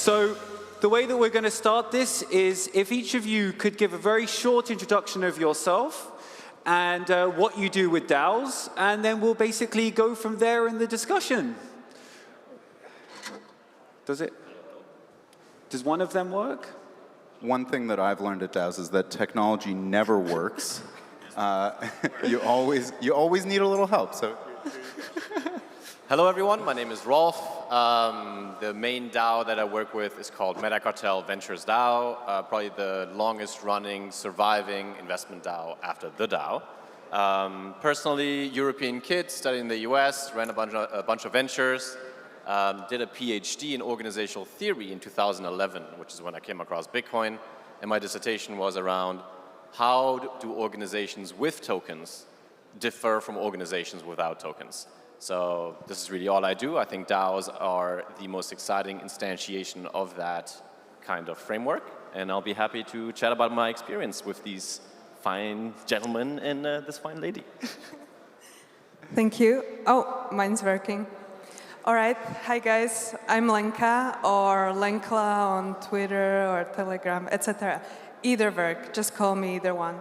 So the way that we're going to start this is if each of you could give a very short introduction of yourself and what you do with DAOs, and then we'll basically go from there in the discussion. Does one of them work? One thing that I've learned at DAOs is that technology never works. You always need a little help. So. Hello, everyone. My name is Rolf. The main DAO that I work with is called Metacartel Ventures DAO, probably the longest-running, surviving investment DAO after the DAO. Personally, European kid, studied in the US, ran a bunch of ventures, did a PhD in organizational theory in 2011, which is when I came across Bitcoin, and my dissertation was around how do organizations with tokens differ from organizations without tokens. So this is really all I do. I think DAOs are the most exciting instantiation of that kind of framework, and I'll be happy to chat about my experience with these fine gentlemen and this fine lady. Thank you. Oh, mine's working. All right. Hi, guys. I'm Lenka, or Lenkla on Twitter or Telegram, etc. Either work. Just call me either one.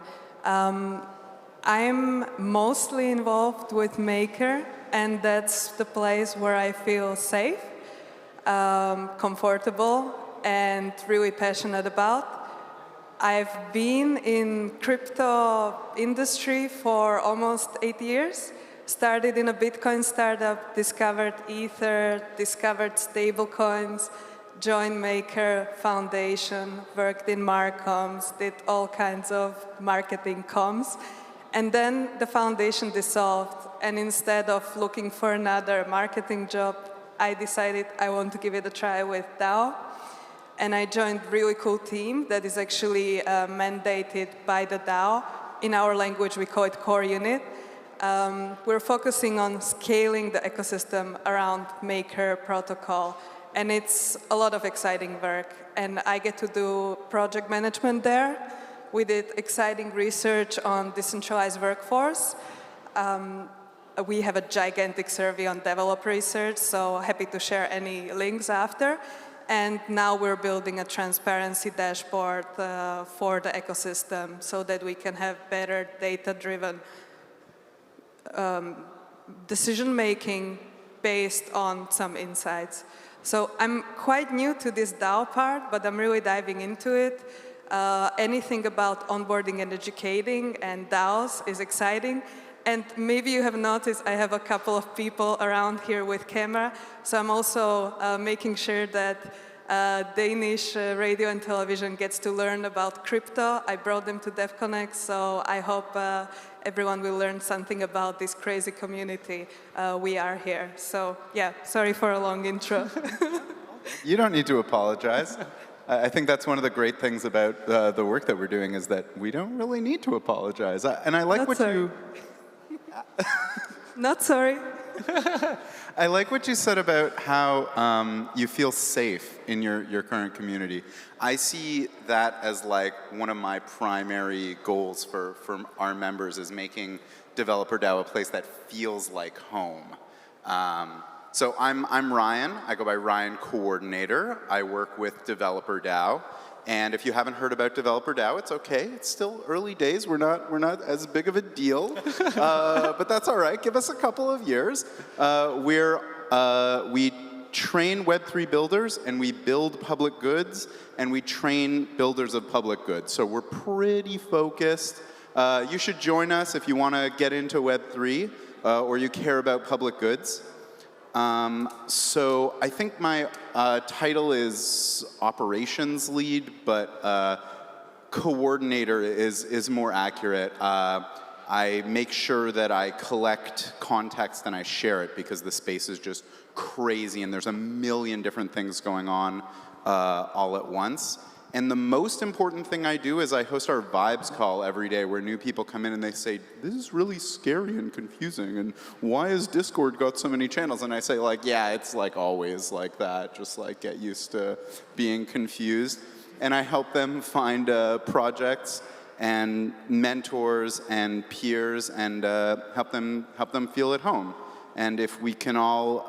I'm mostly involved with Maker, and that's the place where I feel safe, comfortable, and really passionate about. I've been in crypto industry for almost 8 years. Started in a Bitcoin startup, discovered Ether, discovered stablecoins, joined Maker Foundation, worked in Marcoms, did all kinds of marketing comms. And then the foundation dissolved, and instead of looking for another marketing job, I decided I want to give it a try with DAO. And I joined a really cool team that is actually mandated by the DAO. In our language, we call it core unit. We're focusing on scaling the ecosystem around Maker protocol. And it's a lot of exciting work. And I get to do project management there. We did exciting research on decentralized workforce. We have a gigantic survey on developer research, so happy to share any links after. And now we're building a transparency dashboard for the ecosystem so that we can have better data-driven decision-making based on some insights. So I'm quite new to this DAO part, but I'm really diving into it. Anything about onboarding and educating and DAOs is exciting. And maybe you have noticed I have a couple of people around here with camera. So I'm also making sure that Danish radio and television gets to learn about crypto. I brought them to Devconnect, so I hope everyone will learn something about this crazy community we are here. So yeah, sorry for a long intro. You don't need to apologize. I think that's one of the great things about the work that we're doing is that we don't really need to apologize. And I like what you... Not sorry. I like what you said about how you feel safe in your current community. I see that as like one of my primary goals for our members is making Developer DAO a place that feels like home. So I'm Ryan. I go by Ryan Coordinator. I work with Developer DAO. And if you haven't heard about Developer DAO, it's okay. It's still early days. We're not as big of a deal, but that's all right. Give us a couple of years. We train Web3 builders, and we build public goods, and we train builders of public goods. So we're pretty focused. You should join us if you want to get into Web3 or you care about public goods. So I think my title is operations lead, but coordinator is more accurate. I make sure that I collect context and I share it because the space is just crazy and there's a million different things going on all at once. And the most important thing I do is I host our vibes call every day where new people come in and they say, this is really scary and confusing, and why has Discord got so many channels? And I say, like, yeah, it's like always like that, just like get used to being confused. And I help them find projects and mentors and peers and help them feel at home. And if we can all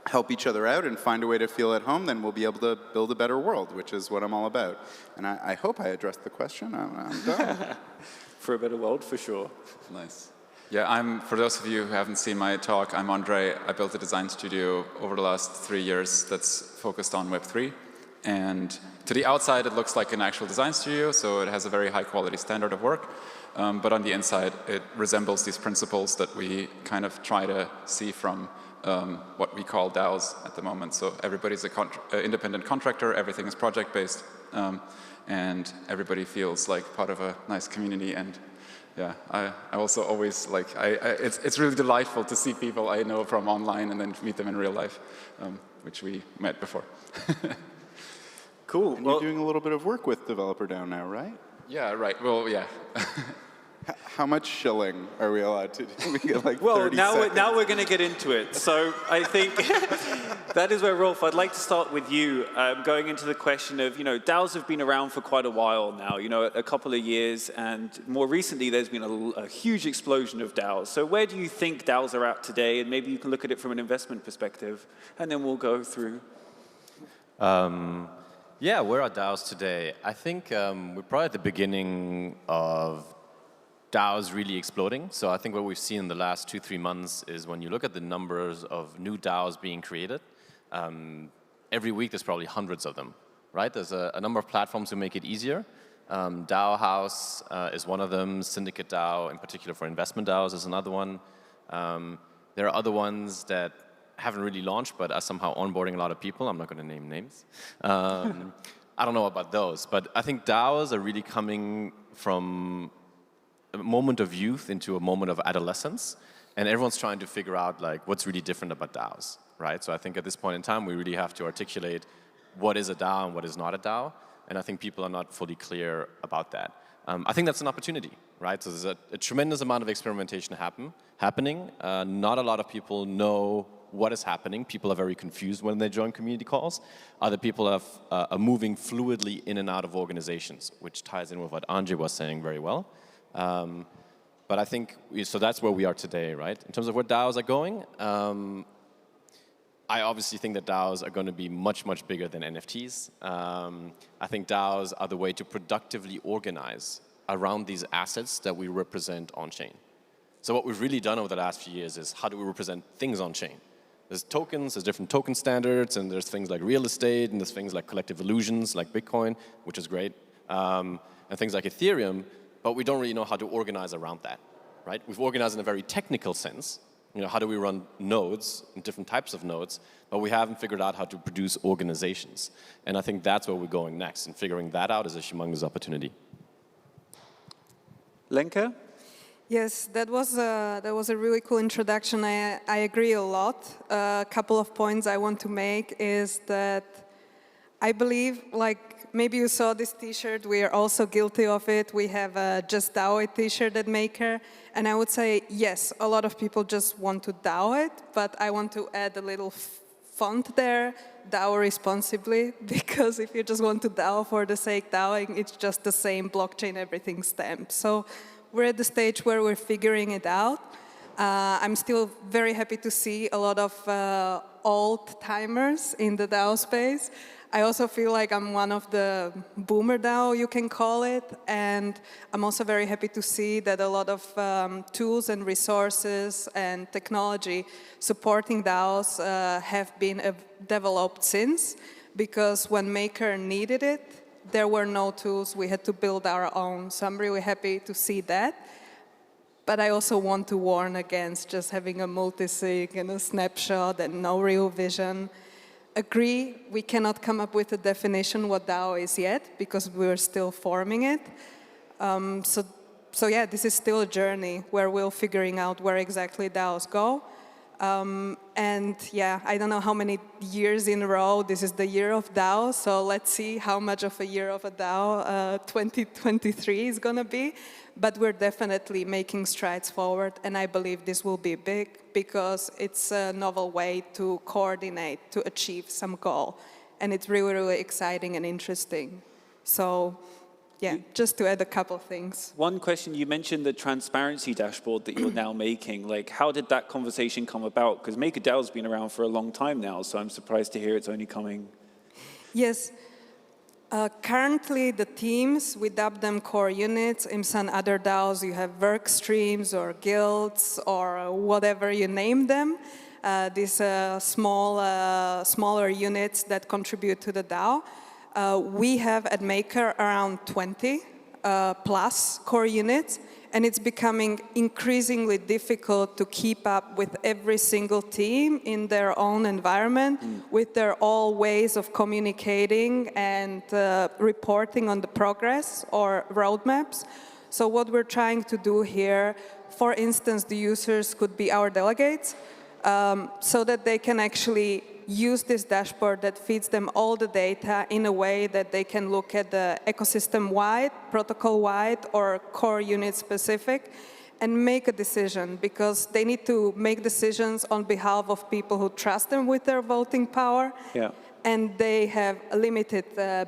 help each other out and find a way to feel at home, then we'll be able to build a better world, which is what I'm all about. And I hope I addressed the question. I'm done. For a better world, for sure. Nice. Yeah, for those of you who haven't seen my talk, I'm Andrej. I built a design studio over the last 3 years that's focused on Web3. And to the outside, it looks like an actual design studio, so it has a very high quality standard of work. But on the inside, it resembles these principles that we kind of try to see from what we call DAOs at the moment. So everybody's an independent contractor, everything is project-based, and everybody feels like part of a nice community. And yeah, I also always like, it's really delightful to see people I know from online and then meet them in real life, which we met before. Cool. And you're doing a little bit of work with Developer DAO now, right? Yeah, right. Well, yeah. How much shilling are we allowed to do? We get like Well, 30 now seconds. we're going to get into it. So I think that is where, Rolf, I'd like to start with you, going into the question of, DAOs have been around for quite a while now, a couple of years, and more recently there's been a huge explosion of DAOs. So where do you think DAOs are at today? And maybe you can look at it from an investment perspective, and then we'll go through. Yeah, where are DAOs today? I think we're probably at the beginning of DAOs really exploding. So I think what we've seen in the last 2-3 months is when you look at the numbers of new DAOs being created, every week there's probably hundreds of them, right? There's a number of platforms who make it easier. DAO House is one of them. Syndicate DAO, in particular for investment DAOs, is another one. There are other ones that haven't really launched, but are somehow onboarding a lot of people. I'm not going to name names. I don't know about those, but I think DAOs are really coming from a moment of youth into a moment of adolescence, and everyone's trying to figure out like what's really different about DAOs, right? So I think at this point in time, we really have to articulate what is a DAO and what is not a DAO, and I think people are not fully clear about that. I think that's an opportunity, right? So there's a tremendous amount of experimentation happening. Not a lot of people know what is happening. People are very confused when they join community calls. Other people are moving fluidly in and out of organizations, which ties in with what Andrej was saying very well. But I think, so that's where we are today, right? In terms of where DAOs are going, I obviously think that DAOs are going to be much, much bigger than NFTs. I think DAOs are the way to productively organize around these assets that we represent on-chain. So what we've really done over the last few years is how do we represent things on-chain? There's tokens, there's different token standards, and there's things like real estate, and there's things like collective illusions, like Bitcoin, which is great, and things like Ethereum, but we don't really know how to organize around that, right? We've organized in a very technical sense. How do we run nodes and different types of nodes, but we haven't figured out how to produce organizations. And I think that's where we're going next, and figuring that out is a humongous opportunity. Lenka? Yes, that was a really cool introduction. I agree a lot. A couple of points I want to make is that I believe, like, maybe you saw this T-shirt. We are also guilty of it. We have a Just DAO It T-shirt at Maker. And I would say, yes, a lot of people just want to DAO it, but I want to add a little font there, DAO responsibly, because if you just want to DAO for the sake DAOing, it's just the same blockchain, everything stamp. So we're at the stage where we're figuring it out. I'm still very happy to see a lot of old-timers in the DAO space. I also feel like I'm one of the boomer DAO, you can call it, and I'm also very happy to see that a lot of tools and resources and technology supporting DAOs have been developed since, because when Maker needed it, there were no tools, we had to build our own, so I'm really happy to see that. But I also want to warn against just having a multi-sig and a snapshot and no real vision. Agree, we cannot come up with a definition what DAO is yet, because we're still forming it. So yeah, this is still a journey where we're figuring out where exactly DAOs go. And yeah, I don't know how many years in a row, this is the year of DAO, so let's see how much of a year of a DAO 2023 is going to be. But we're definitely making strides forward, and I believe this will be big because it's a novel way to coordinate, to achieve some goal. And it's really, really exciting and interesting. So yeah, just to add a couple things. One question, you mentioned the transparency dashboard that you're now making. Like, how did that conversation come about? Because MakerDAO's been around for a long time now, so I'm surprised to hear it's only coming. Yes. Currently, the teams, we dub them core units. In some other DAOs, you have work streams or guilds or whatever you name them. These smaller units that contribute to the DAO. We have at Maker around 20 plus core units, and it's becoming increasingly difficult to keep up with every single team in their own environment, with their all ways of communicating and reporting on the progress or roadmaps. So what we're trying to do here, for instance, the users could be our delegates, so that they can actually use this dashboard that feeds them all the data in a way that they can look at the ecosystem-wide, protocol-wide, or core unit-specific, and make a decision, because they need to make decisions on behalf of people who trust them with their voting power, and they have a limited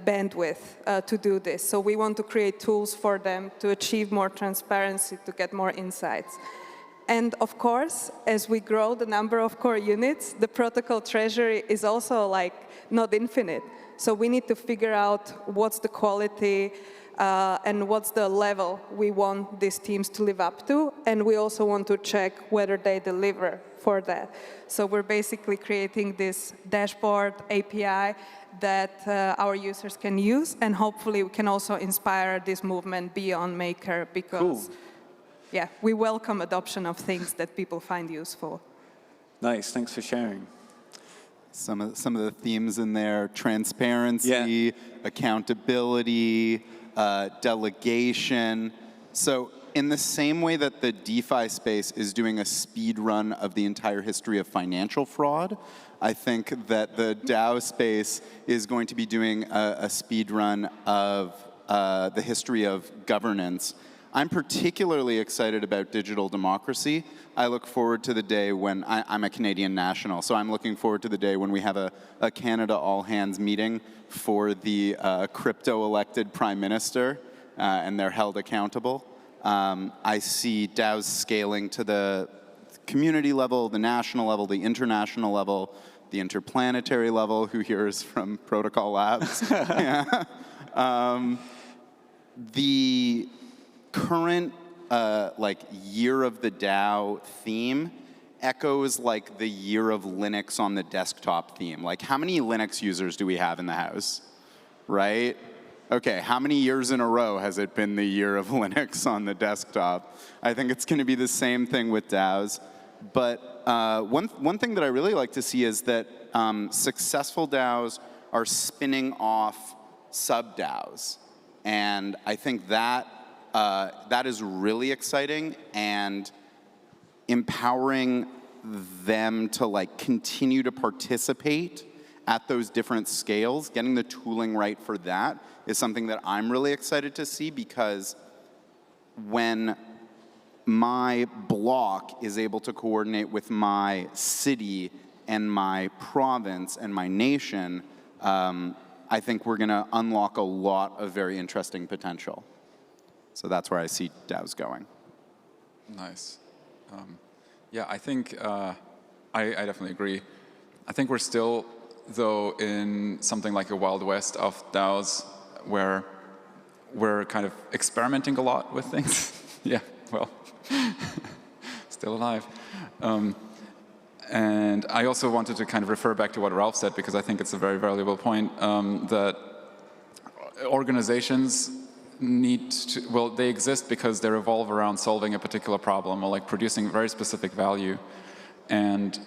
bandwidth to do this. So we want to create tools for them to achieve more transparency, to get more insights. And of course, as we grow the number of core units, the protocol treasury is also not infinite. So we need to figure out what's the quality and what's the level we want these teams to live up to. And we also want to check whether they deliver for that. So we're basically creating this dashboard API that our users can use. And hopefully we can also inspire this movement beyond Maker, because yeah, we welcome adoption of things that people find useful. Nice, thanks for sharing. Some of the themes in there: transparency, accountability, delegation. So in the same way that the DeFi space is doing a speed run of the entire history of financial fraud, I think that the DAO space is going to be doing a speed run of the history of governance. I'm particularly excited about digital democracy. I look forward to the day when, I'm a Canadian national, so I'm looking forward to the day when we have a Canada all-hands meeting for the crypto-elected Prime Minister, and they're held accountable. I see DAOs scaling to the community level, the national level, the international level, the interplanetary level. Who hears from Protocol Labs? The current year of the DAO theme echoes like the year of Linux on the desktop theme. Like, how many Linux users do we have in the house, right? Okay, how many years in a row has it been the year of Linux on the desktop? I think it's going to be the same thing with DAOs. But one thing that I really like to see is that successful DAOs are spinning off sub-DAOs. And I think that that is really exciting, and empowering them to continue to participate at those different scales, getting the tooling right for that is something that I'm really excited to see, because when my block is able to coordinate with my city and my province and my nation, I think we're going to unlock a lot of very interesting potential. So that's where I see DAOs going. Nice. Yeah, I think I definitely agree. I think we're still, though, in something like a Wild West of DAOs, where we're kind of experimenting a lot with things. Yeah, well, still alive. And I also wanted to kind of refer back to what Ralph said, because I think it's a very valuable point, that organizations need to, well, they exist because they revolve around solving a particular problem, or producing very specific value. And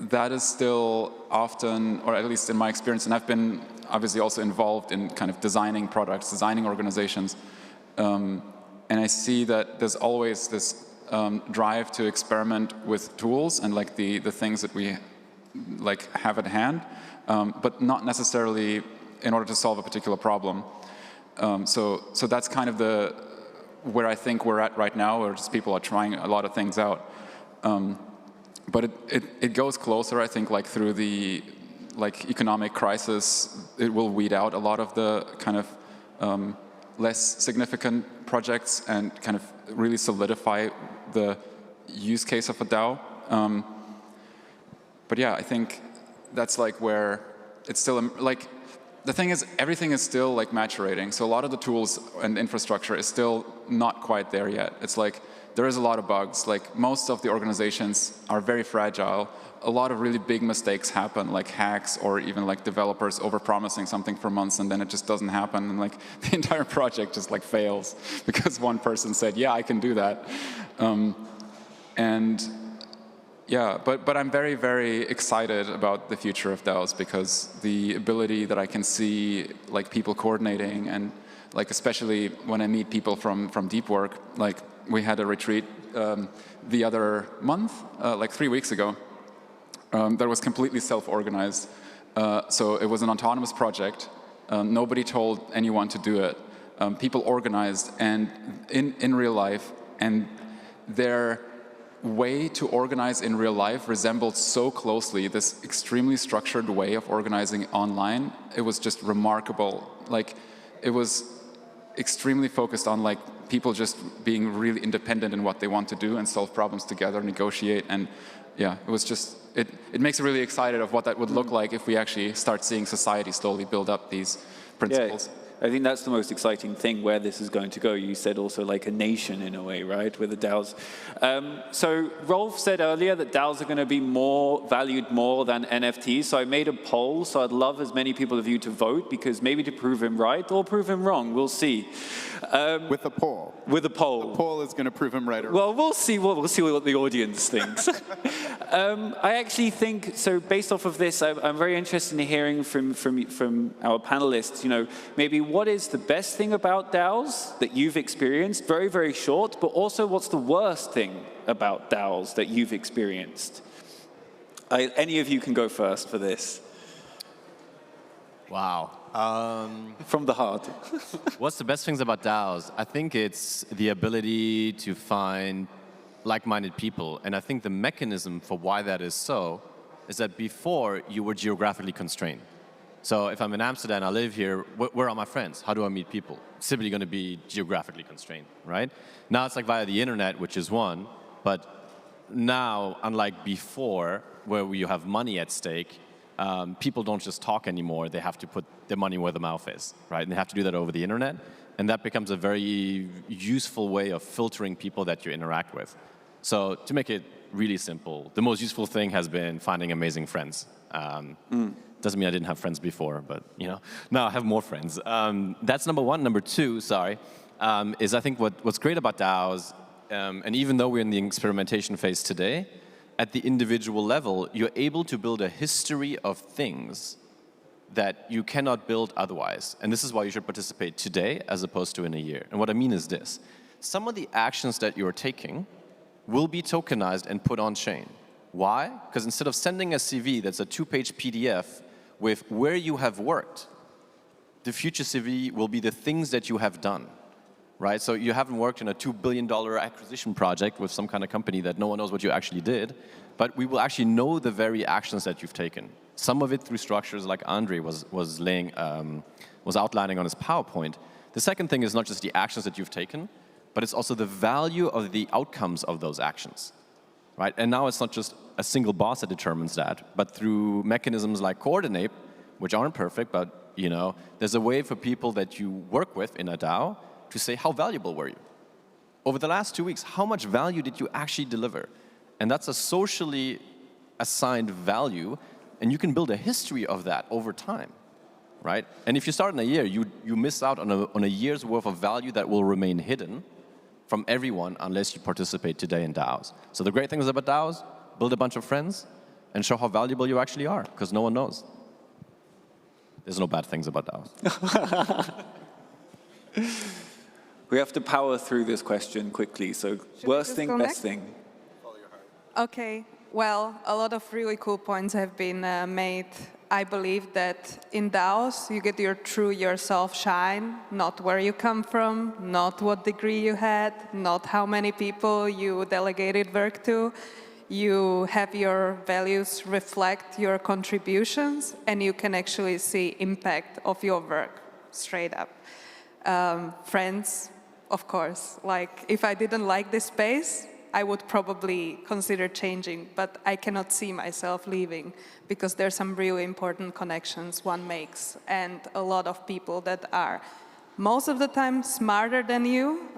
that is still often, or at least in my experience, and I've been obviously also involved in kind of designing products, designing organizations, and I see that there's always this drive to experiment with tools and the things that we have at hand, but not necessarily in order to solve a particular problem. So that's kind of where I think we're at right now, where just people are trying a lot of things out. But it goes closer, I think, through the economic crisis. It will weed out a lot of the kind of less significant projects and kind of really solidify the use case of a DAO. But yeah, I think that's like where it's still like, the thing is, everything is still like maturating. So a lot of the tools and infrastructure is still not quite there yet. It's like, there is a lot of bugs. Like most of the organizations are very fragile. A lot of really big mistakes happen, like hacks or even like developers overpromising something for months and then it just doesn't happen. And like the entire project just like fails because one person said, yeah, I can do that. And yeah, but I'm very, very excited about the future of DAOs because the ability that I can see like people coordinating and like especially when I meet people from deep work, like we had a retreat the other month, like 3 weeks ago, that was completely self-organized. So it was an autonomous project. Nobody told anyone to do it. People organized and in real life, and their way to organize in real life resembled so closely this extremely structured way of organizing online. It was just remarkable. Like it was extremely focused on like people just being really independent in what they want to do and solve problems together, negotiate, and yeah, it was just, it makes me really excited of what that would look like if we actually start seeing society slowly build up these principles. Yeah. I think that's the most exciting thing where this is going to go. You said also like a nation in a way, right, with the DAOs. So Rolf said earlier that DAOs are going to be valued more than NFTs. So I made a poll. So I'd love as many people of you to vote because maybe to prove him right or prove him wrong. We'll see. With a poll. With a poll. The poll is going to prove him right or wrong. Well, we'll see what the audience thinks. I actually think, so based off of this, I'm very interested in hearing from our panelists, you know, maybe what is the best thing about DAOs that you've experienced, very, very short, but also what's the worst thing about DAOs that you've experienced? Any of you can go first for this. Wow. From the heart. What's the best things about DAOs? I think it's the ability to find like-minded people. And I think the mechanism for why that is so is that before you were geographically constrained. So if I'm in Amsterdam, I live here, where are my friends? How do I meet people? It's simply going to be geographically constrained, right? Now it's like via the internet, which is one, but now, unlike before, where you have money at stake, people don't just talk anymore. They have to put their money where the mouth is, right? And they have to do that over the internet. And that becomes a very useful way of filtering people that you interact with. So to make it really simple, the most useful thing has been finding amazing friends. Doesn't mean I didn't have friends before, but you know, now I have more friends. That's number one. Number two, is I think what's great about DAOs, and even though we're in the experimentation phase today, at the individual level, you're able to build a history of things that you cannot build otherwise. And this is why you should participate today as opposed to in a year. And what I mean is this. Some of the actions that you're taking will be tokenized and put on chain. Why? Because instead of sending a CV that's a 2-page PDF with where you have worked, the future CV will be the things that you have done, right? So you haven't worked in a $2 billion acquisition project with some kind of company that no one knows what you actually did, but we will actually know the very actions that you've taken. Some of it through structures like Andrej was outlining on his PowerPoint. The second thing is not just the actions that you've taken, but it's also the value of the outcomes of those actions, right? And now it's not just a single boss that determines that, but through mechanisms like Coordinate, which aren't perfect, but you know, there's a way for people that you work with in a DAO to say, how valuable were you? Over the last 2 weeks, how much value did you actually deliver? And that's a socially assigned value, and you can build a history of that over time, right? And if you start in a year, you miss out on a year's worth of value that will remain hidden from everyone unless you participate today in DAOs. So the great thing is about DAOs, build a bunch of friends and show how valuable you actually are, because no one knows. There's no bad things about DAOs. We have to power through this question quickly. So worst thing, best thing. Follow your heart. Okay. Well, a lot of really cool points have been made. I believe that in DAOs, you get your true yourself shine, not where you come from, not what degree you had, not how many people you delegated work to. You have your values reflect your contributions, and you can actually see impact of your work straight up. Friends, of course. Like, if I didn't like this space, I would probably consider changing, but I cannot see myself leaving because there's some really important connections one makes and a lot of people that are most of the time smarter than you,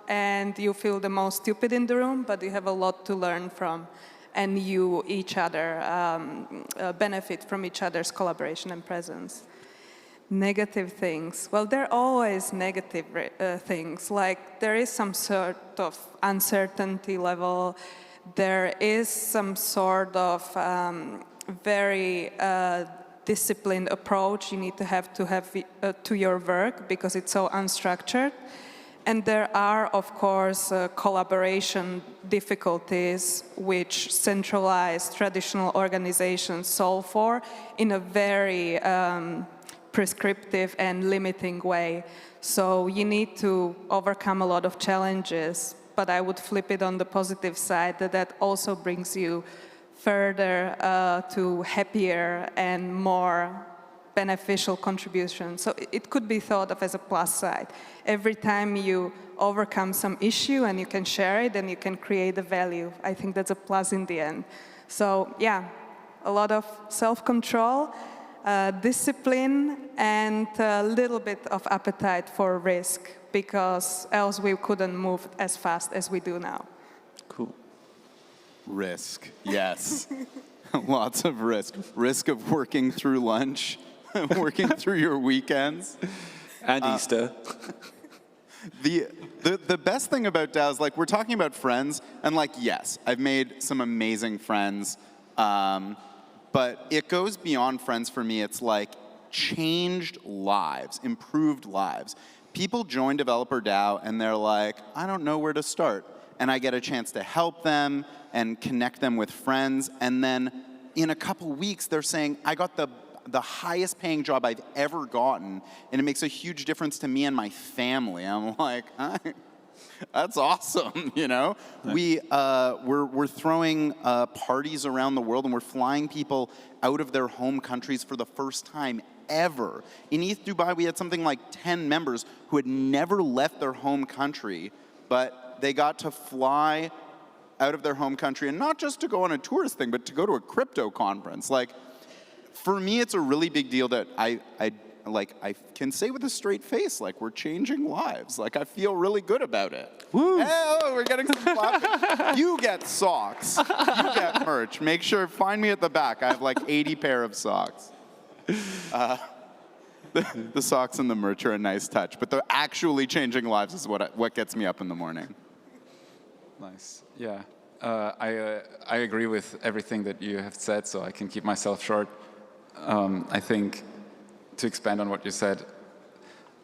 and you feel the most stupid in the room, but you have a lot to learn from, and you each other benefit from each other's collaboration and presence. Negative things. Well, there are always negative things. Like, there is some sort of uncertainty level. There is some sort of very disciplined approach you need to have to your work because it's so unstructured. And there are, of course, collaboration difficulties which centralized traditional organizations solve for in a very prescriptive and limiting way. So you need to overcome a lot of challenges, but I would flip it on the positive side that also brings you further to happier and more beneficial contributions. So it could be thought of as a plus side. Every time you overcome some issue and you can share it and you can create a value, I think that's a plus in the end. So yeah, a lot of self-control, discipline, and a little bit of appetite for risk, because else we couldn't move as fast as we do now. Cool. Risk, yes. Lots of risk. Risk of working through lunch, working through your weekends. And Easter. The best thing about DAOs, like, we're talking about friends, and like, yes, I've made some amazing friends, but it goes beyond friends for me. It's like changed lives, improved lives. People join Developer DAO and they're like, I don't know where to start. And I get a chance to help them and connect them with friends. And then in a couple weeks, they're saying, I got the highest paying job I've ever gotten, and it makes a huge difference to me and my family. I'm like, that's awesome, you know? We're throwing parties around the world, and we're flying people out of their home countries for the first time ever. In ETHDay, we had something like 10 members who had never left their home country, but they got to fly out of their home country, and not just to go on a tourist thing, but to go to a crypto conference. Like, for me, it's a really big deal that I can say with a straight face, like, we're changing lives. Like, I feel really good about it. Woo. Hey, oh, we're getting some clapping. You get socks. You get merch. Make sure, find me at the back. I have like 80 pair of socks. The socks and the merch are a nice touch, but the actually changing lives is what gets me up in the morning. Nice. Yeah. I agree with everything that you have said, so I can keep myself short. I think, to expand on what you said,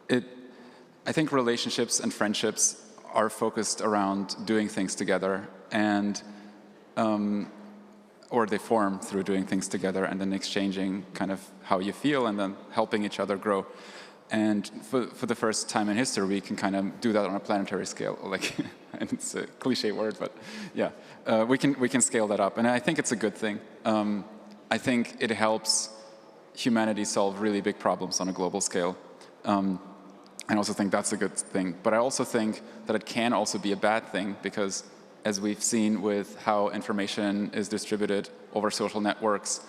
I think relationships and friendships are focused around doing things together, and or they form through doing things together and then exchanging kind of how you feel and then helping each other grow. And for the first time in history, we can kind of do that on a planetary scale. Like, and it's a cliche word, but yeah, we can scale that up, and I think it's a good thing. I think it helps humanity solve really big problems on a global scale. I also think that's a good thing. But I also think that it can also be a bad thing, because as we've seen with how information is distributed over social networks,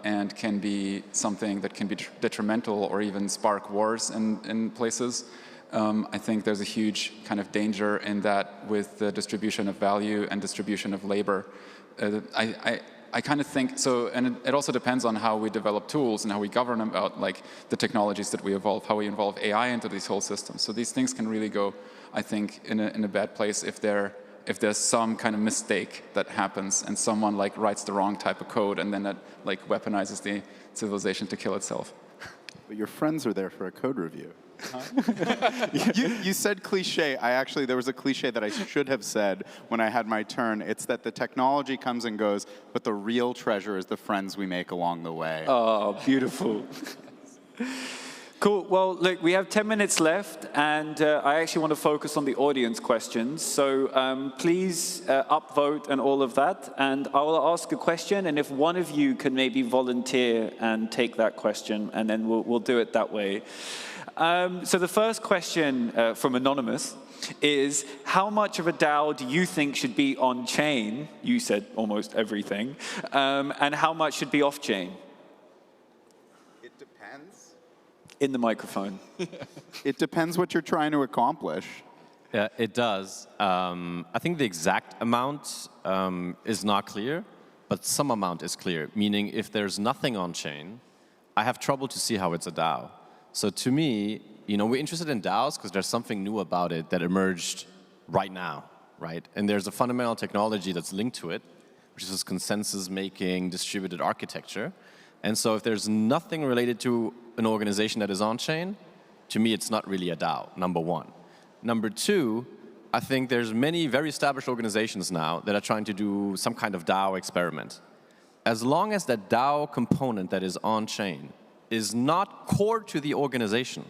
and can be something that can be detrimental or even spark wars in places, I think there's a huge kind of danger in that with the distribution of value and distribution of labor. I kind of think so, and it also depends on how we develop tools and how we govern about like the technologies that we evolve, how we involve AI into these whole systems. So these things can really go, I think, in a bad place if there's some kind of mistake that happens and someone like writes the wrong type of code and then that like weaponizes the civilization to kill itself. But your friends are there for a code review. You said cliche. There was a cliche that I should have said when I had my turn. It's that the technology comes and goes, but the real treasure is the friends we make along the way. Oh, beautiful. Cool. Well, look, we have 10 minutes left, and I actually want to focus on the audience questions. So please upvote and all of that, and I will ask a question, and if one of you can maybe volunteer and take that question, and then we'll do it that way. So the first question from Anonymous is, how much of a DAO do you think should be on-chain? You said almost everything. And how much should be off-chain? It depends. In the microphone. It depends what you're trying to accomplish. Yeah, it does. I think the exact amount is not clear, but some amount is clear, meaning if there's nothing on-chain, I have trouble to see how it's a DAO. So to me, we're interested in DAOs because there's something new about it that emerged right now, right? And there's a fundamental technology that's linked to it, which is this consensus-making distributed architecture. And so if there's nothing related to an organization that is on-chain, to me, it's not really a DAO, number one. Number two, I think there's many very established organizations now that are trying to do some kind of DAO experiment. As long as that DAO component that is on-chain is not core to the organization,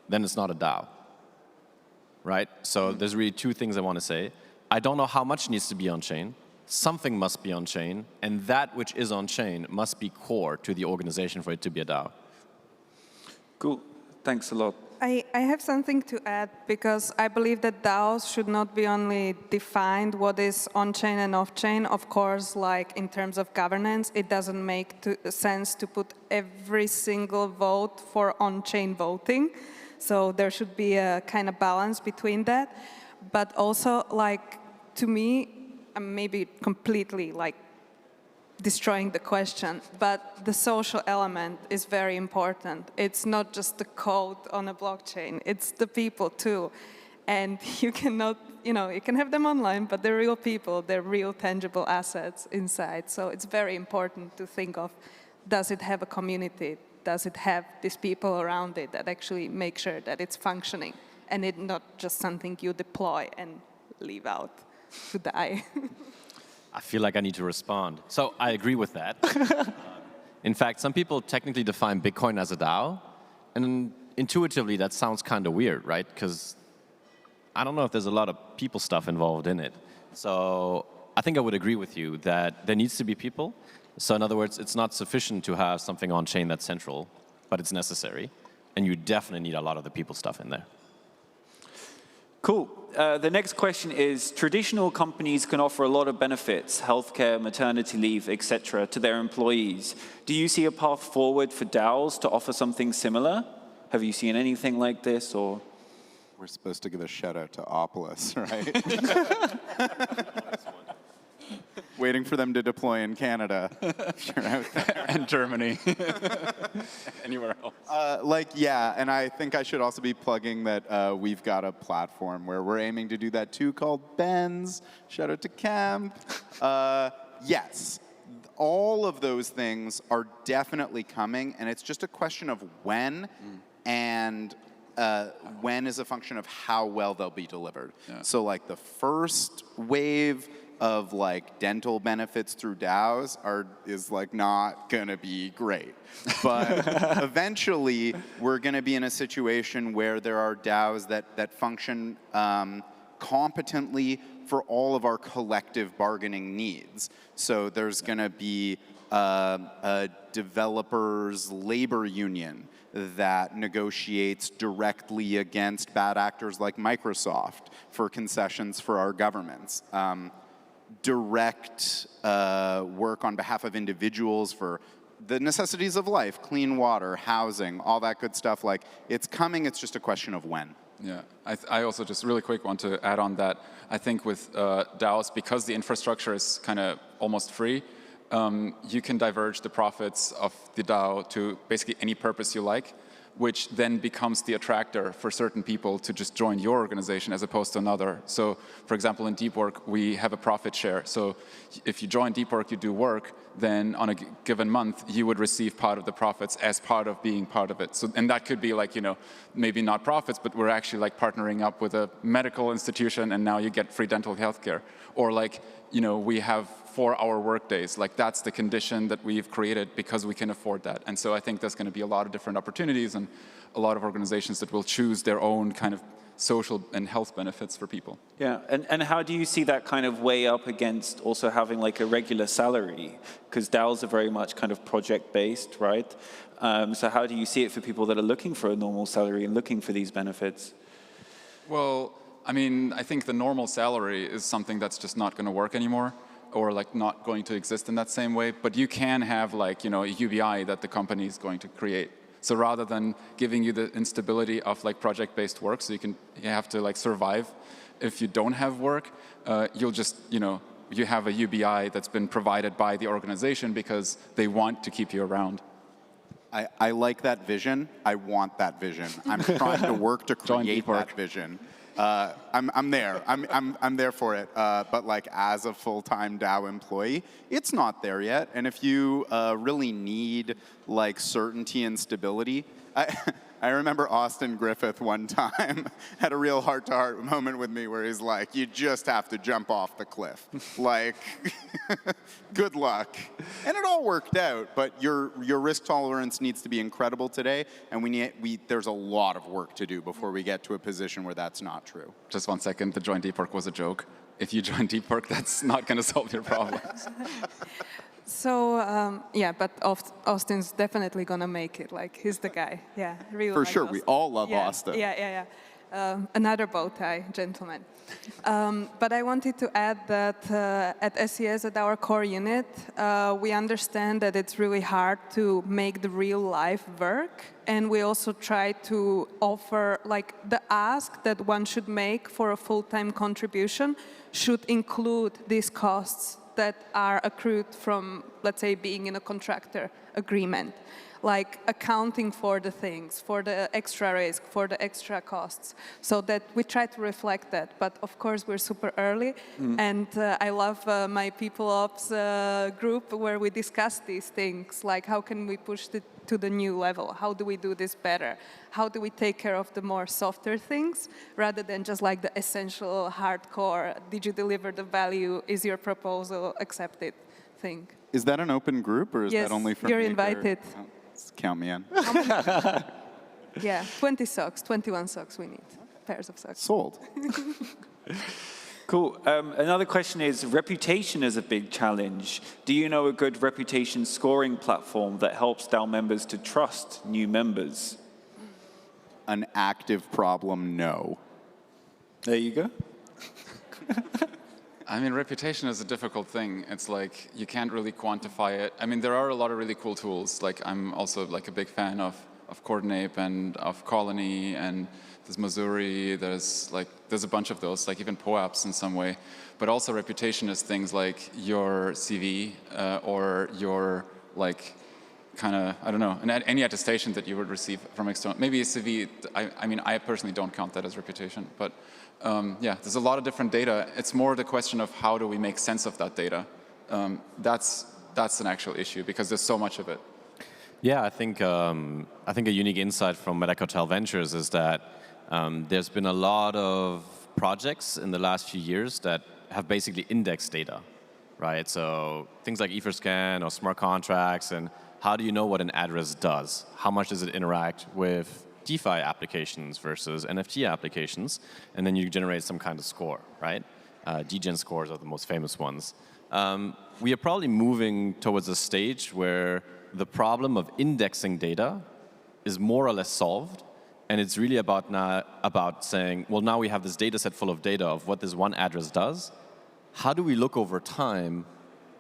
then it's not a DAO, right? So there's really two things I want to say. I don't know how much needs to be on-chain. Something must be on-chain, and that which is on-chain must be core to the organization for it to be a DAO. Cool. Thanks a lot. I have something to add, because I believe that DAOs should not be only defined what is on-chain and off-chain. Of course, like in terms of governance, it doesn't make sense to put every single vote for on-chain voting. So there should be a kind of balance between that. But also, like, to me, I'm maybe completely like destroying the question, but the social element is very important. It's not just the code on a blockchain, it's the people too. And you cannot, you can have them online, but they're real people, they're real tangible assets inside. So it's very important to think of, does it have a community? Does it have these people around it that actually make sure that it's functioning and it's not just something you deploy and leave out to die? I feel like I need to respond. So I agree with that. In fact, some people technically define Bitcoin as a DAO, and intuitively that sounds kind of weird, right? Because I don't know if there's a lot of people stuff involved in it. So I think I would agree with you that there needs to be people. So in other words, it's not sufficient to have something on-chain that's central, but it's necessary. And you definitely need a lot of the people stuff in there. Cool. The next question is, traditional companies can offer a lot of benefits, healthcare, maternity leave, etc., to their employees. Do you see a path forward for DAOs to offer something similar? Have you seen anything like this, or? We're supposed to give a shout out to Opolis, right? Waiting for them to deploy in Canada. You're out there. And Germany. Anywhere else. Yeah, and I think I should also be plugging that we've got a platform where we're aiming to do that too, called Benz. Shout out to Camp. Yes, all of those things are definitely coming, and it's just a question of when, and when is a function of how well they'll be delivered. Yeah. So like the first wave of like dental benefits through DAOs is like not gonna be great. But eventually we're gonna be in a situation where there are DAOs that function competently for all of our collective bargaining needs. So there's gonna be a developers labor union that negotiates directly against bad actors like Microsoft for concessions for our governments. Direct work on behalf of individuals for the necessities of life, clean water, housing, all that good stuff. Like, it's coming, it's just a question of when. Yeah, I also just really quick want to add on that. I think with DAOs, because the infrastructure is kind of almost free, you can diverge the profits of the DAO to basically any purpose you like, which then becomes the attractor for certain people to just join your organization as opposed to another. So, for example, in Deep Work, we have a profit share. So if you join Deep Work, you do work, then on a given month, you would receive part of the profits as part of being part of it. So, and that could be like, maybe not profits, but we're actually like partnering up with a medical institution, and now you get free dental healthcare. Or like, we have 4-hour work days. Like, that's the condition that we've created because we can afford that. And so I think there's going to be a lot of different opportunities and a lot of organizations that will choose their own kind of social and health benefits for people. Yeah, and how do you see that kind of weigh up against also having like a regular salary? Because DAOs are very much kind of project-based, right? So how do you see it for people that are looking for a normal salary and looking for these benefits? Well, I mean, I think the normal salary is something that's just not going to work anymore, or like not going to exist in that same way. But you can have like, you know, a UBI that the company is going to create. So rather than giving you the instability of like project-based work, so you have to like survive if you don't have work, you'll just, you know, you have a UBI that's been provided by the organization because they want to keep you around. I like that vision. I want that vision. I'm trying to work to create that vision. I'm there. I'm there for it. But like as a full-time DAO employee, it's not there yet. And if you really need like certainty and stability, I remember Austin Griffith one time had a real heart-to-heart moment with me where he's like, you just have to jump off the cliff. Like, good luck. And it all worked out, but your risk tolerance needs to be incredible today, and there's a lot of work to do before we get to a position where that's not true. Just 1 second, the join Deep-Work was a joke. If you join Deep-Work, that's not going to solve your problems. So, yeah, but Austin's definitely going to make it. Like, he's the guy. Yeah, really. For like sure, Austin. we all love Austin. Yeah. Another bow tie gentleman. But I wanted to add that at SES, at our core unit, we understand that it's really hard to make the real life work. And we also try to offer, like, the ask that one should make for a full-time contribution should include these costs that are accrued from, let's say, being in a contractor agreement, like accounting for the things, for the extra risk, for the extra costs, so that we try to reflect that. But of course, we're super early, and I love my People Ops group where we discuss these things, like how can we push it to the new level? How do we do this better? How do we take care of the more softer things rather than just like the essential hardcore, did you deliver the value, is your proposal accepted thing? Is that an open group, or is that only for me? You're invited. Oh, count me in. Yeah, 20 socks, 21 socks we need, pairs of socks. Sold. Cool. Another question is, reputation is a big challenge. Do you know a good reputation scoring platform that helps DAO members to trust new members? An active problem, no. There you go. I mean, reputation is a difficult thing. It's like, you can't really quantify it. I mean, there are a lot of really cool tools. Like, I'm also like a big fan of Coordinape and of Colony, and there's Missouri, there's a bunch of those, like even POAPs in some way. But also reputation is things like your CV or your like kind of, I don't know, any attestation that you would receive from external. Maybe a CV, I mean, I personally don't count that as reputation, but yeah, there's a lot of different data. It's more the question of how do we make sense of that data. That's an actual issue because there's so much of it. Yeah, I think a unique insight from Untitled Ventures is that there's been a lot of projects in the last few years that have basically indexed data, right? So things like Etherscan or smart contracts, and how do you know what an address does? How much does it interact with DeFi applications versus NFT applications? And then you generate some kind of score, right? Degen scores are the most famous ones. We are probably moving towards a stage where the problem of indexing data is more or less solved. And it's really about saying, well, now we have this data set full of data of what this one address does. How do we look over time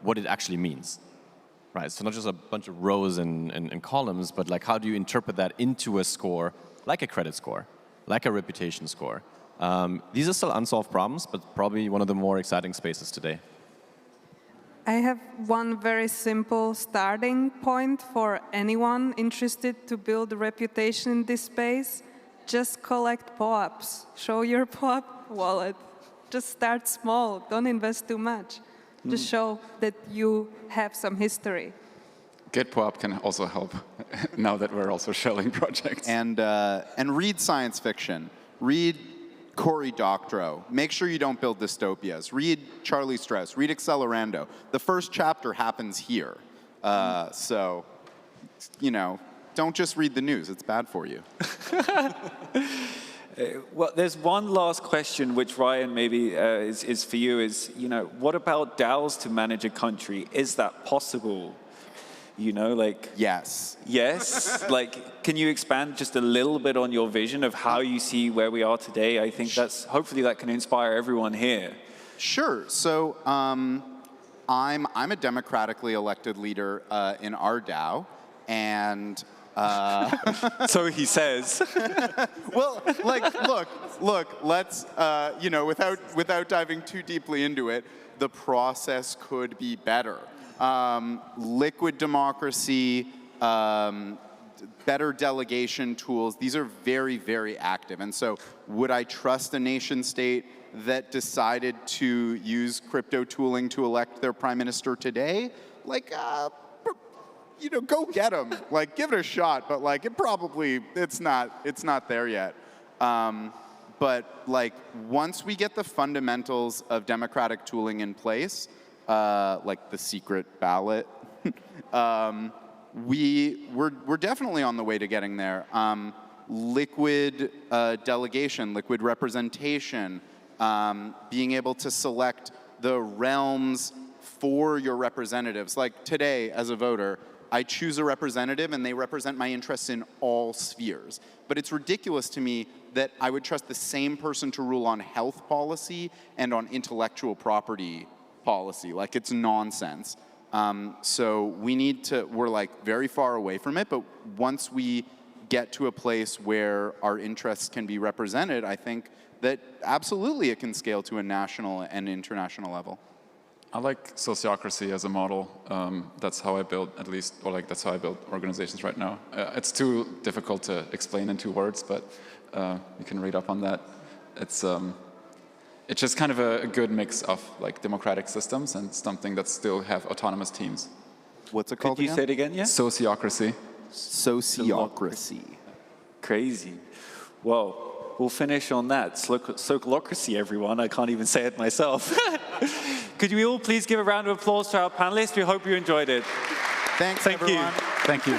what it actually means? Right, so not just a bunch of rows and columns, but like how do you interpret that into a score, like a credit score, like a reputation score? These are still unsolved problems, but probably one of the more exciting spaces today. I have one very simple starting point for anyone interested to build a reputation in this space. Just collect POAPs. Show your POAP wallet. Just start small. Don't invest too much. Just show that you have some history. Git POAP can also help now that we're also shelling projects. And read science fiction. Read Cory Doctorow. Make sure you don't build dystopias. Read Charlie Strauss. Read Accelerando. The first chapter happens here. So, you know, don't just read the news. It's bad for you. Well, there's one last question, which Ryan maybe is for you. What about DAOs to manage a country? Is that possible? Yes. Yes. Can you expand just a little bit on your vision of how you see where we are today? I think hopefully that can inspire everyone here. Sure. So I'm a democratically elected leader in our DAO, and so he says. Well, look. Let's without diving too deeply into it, the process could be better. Liquid democracy, better delegation tools, these are very, very active. And so would I trust a nation state that decided to use crypto tooling to elect their prime minister today? Go get them. Give it a shot, but it's not there yet. But once we get the fundamentals of democratic tooling in place, the secret ballot, we're definitely on the way to getting there. Liquid delegation, liquid representation, being able to select the realms for your representatives. Today, as a voter, I choose a representative and they represent my interests in all spheres. But it's ridiculous to me that I would trust the same person to rule on health policy and on intellectual property policy. It's nonsense. So we're very far away from it, but once we get to a place where our interests can be represented, I think that absolutely it can scale to a national and international level. I like sociocracy as a model. That's how I build, at least, that's how I build organizations right now. It's too difficult to explain in 2 words, but you can read up on that. It's just kind of a good mix of democratic systems and something that still have autonomous teams. What's it called Could you say it again, yeah? Sociocracy. Sociocracy. Crazy. Well, we'll finish on that. Sociocracy, everyone. I can't even say it myself. Could we all please give a round of applause to our panelists? We hope you enjoyed it. Thanks, Thank everyone. you. Thank you.